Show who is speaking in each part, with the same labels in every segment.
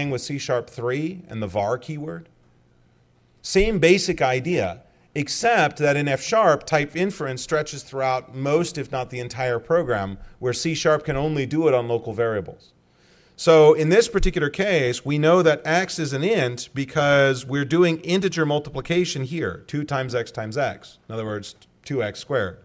Speaker 1: with C#3 and the var keyword. Same basic idea, except that in F# type inference stretches throughout most, if not the entire program, where C# can only do it on local variables. So in this particular case, we know that x is an int because we're doing integer multiplication here, 2 times x times x. In other words, 2x squared.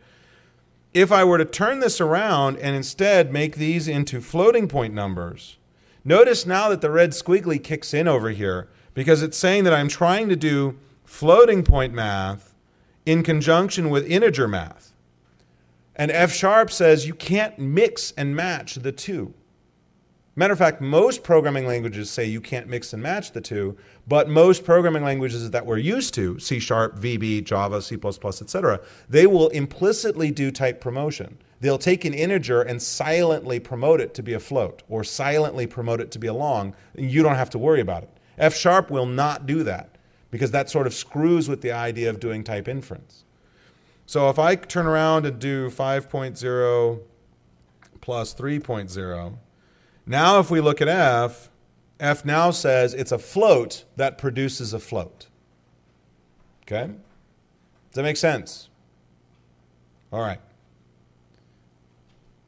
Speaker 1: If I were to turn this around and instead make these into floating point numbers, notice now that the red squiggly kicks in over here because it's saying that I'm trying to do floating point math in conjunction with integer math. And F# says you can't mix and match the two. Matter of fact, most programming languages say you can't mix and match the two, but most programming languages that we're used to, C#, VB, Java, C++, etc., they will implicitly do type promotion. They'll take an integer and silently promote it to be a float or silently promote it to be a long. You don't have to worry about it. F# will not do that because that sort of screws with the idea of doing type inference. So if I turn around and do 5.0 plus 3.0, now if we look at F, F now says it's a float that produces a float. Okay? Does that make sense? All right.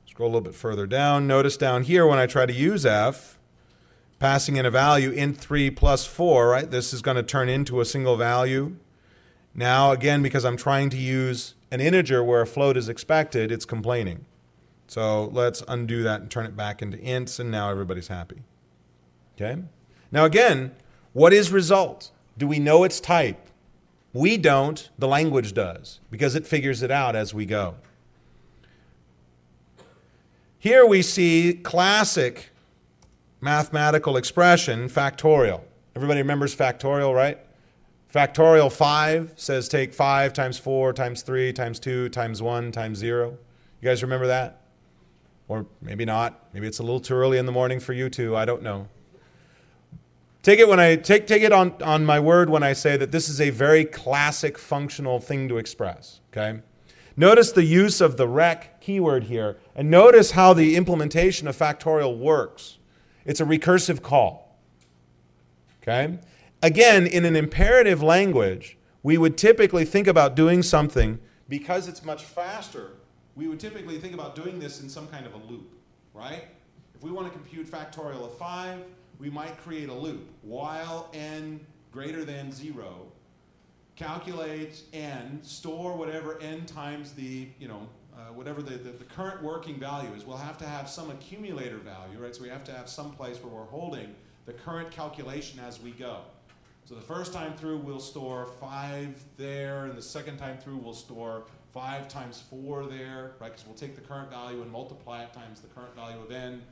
Speaker 1: Scroll a little bit further down. Notice down here when I try to use F, passing in a value int3 plus 4, right? This is going to turn into a single value. Now, again, because I'm trying to use an integer where a float is expected, it's complaining. So let's undo that and turn it back into ints, and now everybody's happy. Okay? Now again, what is result? Do we know its type? We don't. The language does, because it figures it out as we go. Here we see classic mathematical expression, factorial. Everybody remembers factorial, right? Factorial 5 says take 5 times 4 times 3 times 2 times 1 times 0. You guys remember that? Or maybe not. Maybe it's a little too early in the morning for you too. I don't know. Take it when I take it on my word when I say that this is a very classic functional thing to express. Okay? Notice the use of the rec keyword here, and notice how the implementation of factorial works. It's a recursive call. Okay? Again, in an imperative language, we would typically think about doing something because it's much faster. We would typically think about doing this in some kind of a loop, right? If we want to compute factorial of 5, we might create a loop. While n greater than 0, calculate n, store whatever n times the, whatever the current working value is. We'll have to have some accumulator value, right? So we have to have some place where we're holding the current calculation as we go. So the first time through, we'll store 5 there, and the second time through, we'll store 5 times 4 there, right? Because we'll take the current value and multiply it times the current value of n.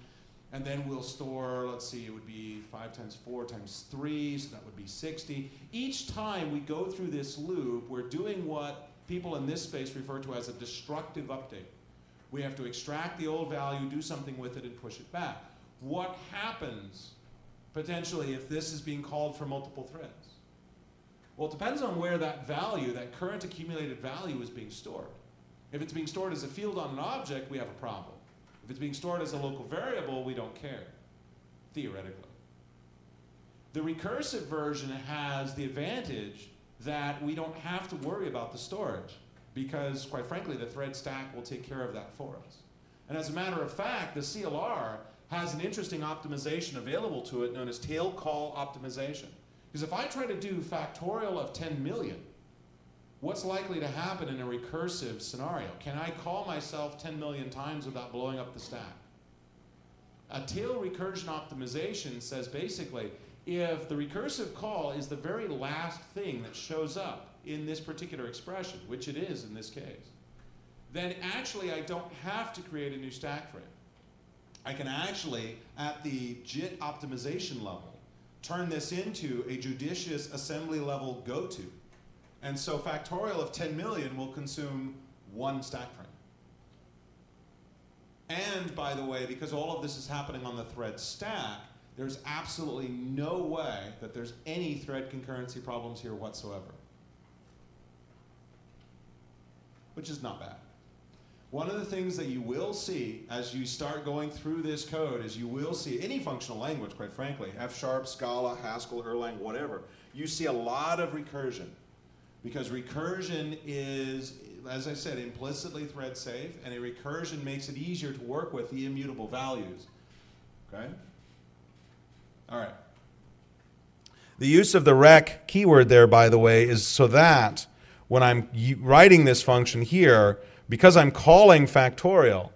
Speaker 1: And then we'll store, let's see, it would be 5 times 4 times 3, so that would be 60. Each time we go through this loop, we're doing what people in this space refer to as a destructive update. We have to extract the old value, do something with it, and push it back. What happens potentially if this is being called for multiple threads? Well, it depends on where that value, that current accumulated value, is being stored. If it's being stored as a field on an object, we have a problem. If it's being stored as a local variable, we don't care, theoretically. The recursive version has the advantage that we don't have to worry about the storage because, quite frankly, the thread stack will take care of that for us. And as a matter of fact, the CLR has an interesting optimization available to it known as tail call optimization. Because if I try to do factorial of 10 million, what's likely to happen in a recursive scenario? Can I call myself 10 million times without blowing up the stack? A tail recursion optimization says basically, if the recursive call is the very last thing that shows up in this particular expression, which it is in this case, then actually I don't have to create a new stack frame. I can actually, at the JIT optimization level, turn this into a judicious assembly level go-to. And so factorial of 10 million will consume 1 stack frame. And by the way, because all of this is happening on the thread stack, there's absolutely no way that there's any thread concurrency problems here whatsoever. Which is not bad. one of the things that you will see as you start going through this code is you will see any functional language, quite frankly, F#, Scala, Haskell, Erlang, whatever, you see a lot of recursion. Because recursion is, as I said, implicitly thread safe, and a recursion makes it easier to work with the immutable values. Okay? All right. The use of the rec keyword there, by the way, is so that when I'm writing this function here, because I'm calling factorial,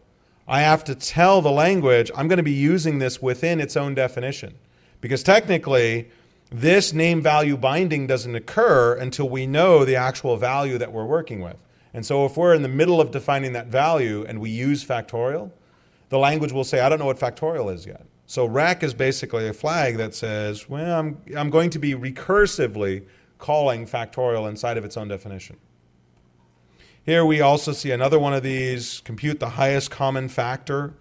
Speaker 1: I have to tell the language I'm going to be using this within its own definition. Because technically, this name value binding doesn't occur until we know the actual value that we're working with. And so if we're in the middle of defining that value and we use factorial, the language will say, I don't know what factorial is yet. So rec is basically a flag that says, well, I'm going to be recursively calling factorial inside of its own definition. Here we also see another one of these, compute the highest common factor,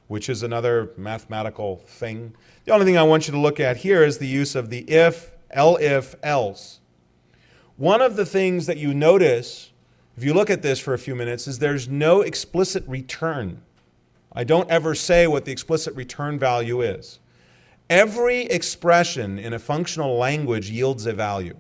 Speaker 1: which is another mathematical thing. The only thing I want you to look at here is the use of the if, elif, else. One of the things that you notice, if you look at this for a few minutes, is there's no explicit return. I don't ever say what the explicit return value is. Every expression in a functional language yields a value.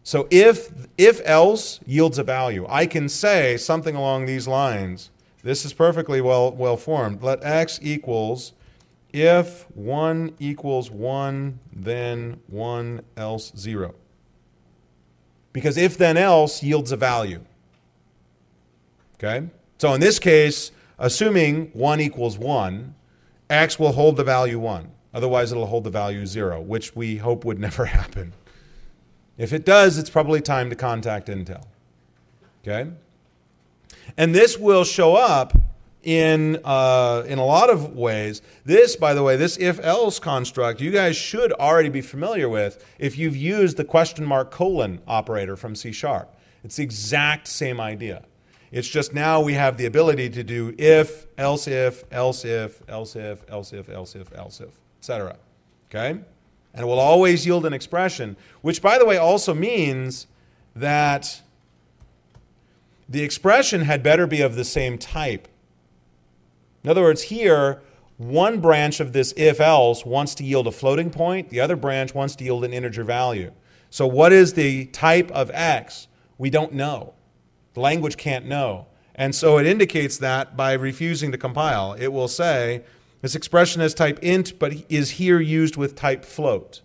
Speaker 1: So if else yields a value, I can say something along these lines. This is perfectly well formed. Let x equals if 1 equals 1, then 1 else 0. Because if then else yields a value. Okay? So in this case, assuming 1 equals 1, x will hold the value 1. Otherwise, it'll hold the value 0, which we hope would never happen. If it does, it's probably time to contact Intel. Okay? And this will show up in a lot of ways. This, by the way, this if-else construct, you guys should already be familiar with if you've used the question mark colon operator from C#. It's the exact same idea. It's just now we have the ability to do if, else if, else if, else if, else if, else if, else if, etc. Okay? And it will always yield an expression, which, by the way, also means that the expression had better be of the same type. In other words, here, one branch of this if-else wants to yield a floating point. The other branch wants to yield an integer value. So what is the type of x? We don't know. The language can't know. And so it indicates that by refusing to compile. It will say, this expression has type int, but is here used with type float.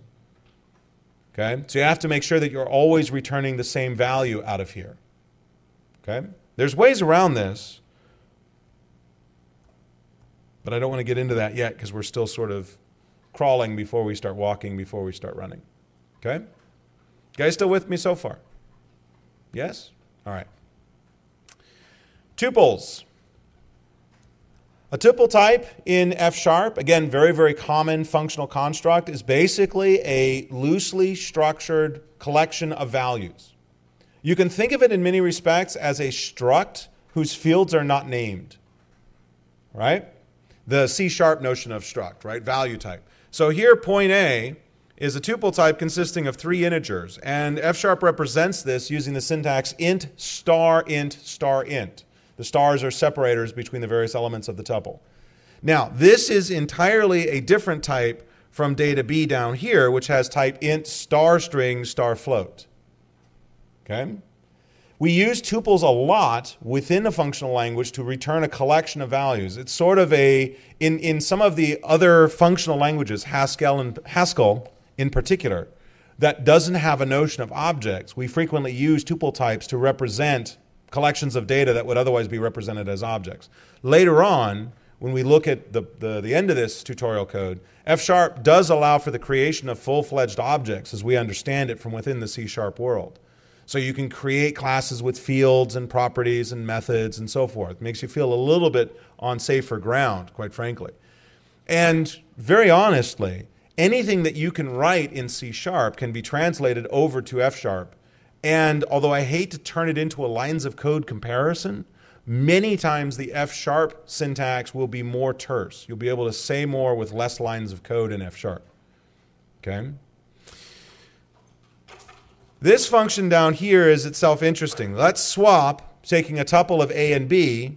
Speaker 1: Okay? So you have to make sure that you're always returning the same value out of here. Okay? There's ways around this, but I don't want to get into that yet because we're still sort of crawling before we start walking, before we start running. Okay? You guys still with me so far? Yes? All right. Tuples. A tuple type in F#, again, very, very common functional construct, is basically a loosely structured collection of values. You can think of it in many respects as a struct whose fields are not named, right? The C# notion of struct, right? Value type. So here, point A is a tuple type consisting of 3 integers, and F# represents this using the syntax int star int star int. The stars are separators between the various elements of the tuple. Now, this is entirely a different type from data B down here, which has type int star string star float. Okay? We use tuples a lot within a functional language to return a collection of values. It's sort of a, in some of the other functional languages, Haskell in particular, that doesn't have a notion of objects, we frequently use tuple types to represent collections of data that would otherwise be represented as objects. Later on, when we look at the end of this tutorial code, F# does allow for the creation of full-fledged objects as we understand it from within the C# world. So you can create classes with fields and properties and methods and so forth. It makes you feel a little bit on safer ground, quite frankly. And very honestly, anything that you can write in C# can be translated over to F#. And although I hate to turn it into a lines of code comparison, many times the F# syntax will be more terse. You'll be able to say more with less lines of code in F#. Okay? This function down here is itself interesting. Let's swap, taking a tuple of A and B,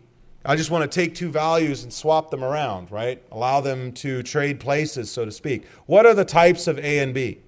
Speaker 1: I just want to take two values and swap them around, right? Allow them to trade places, so to speak. What are the types of A and B?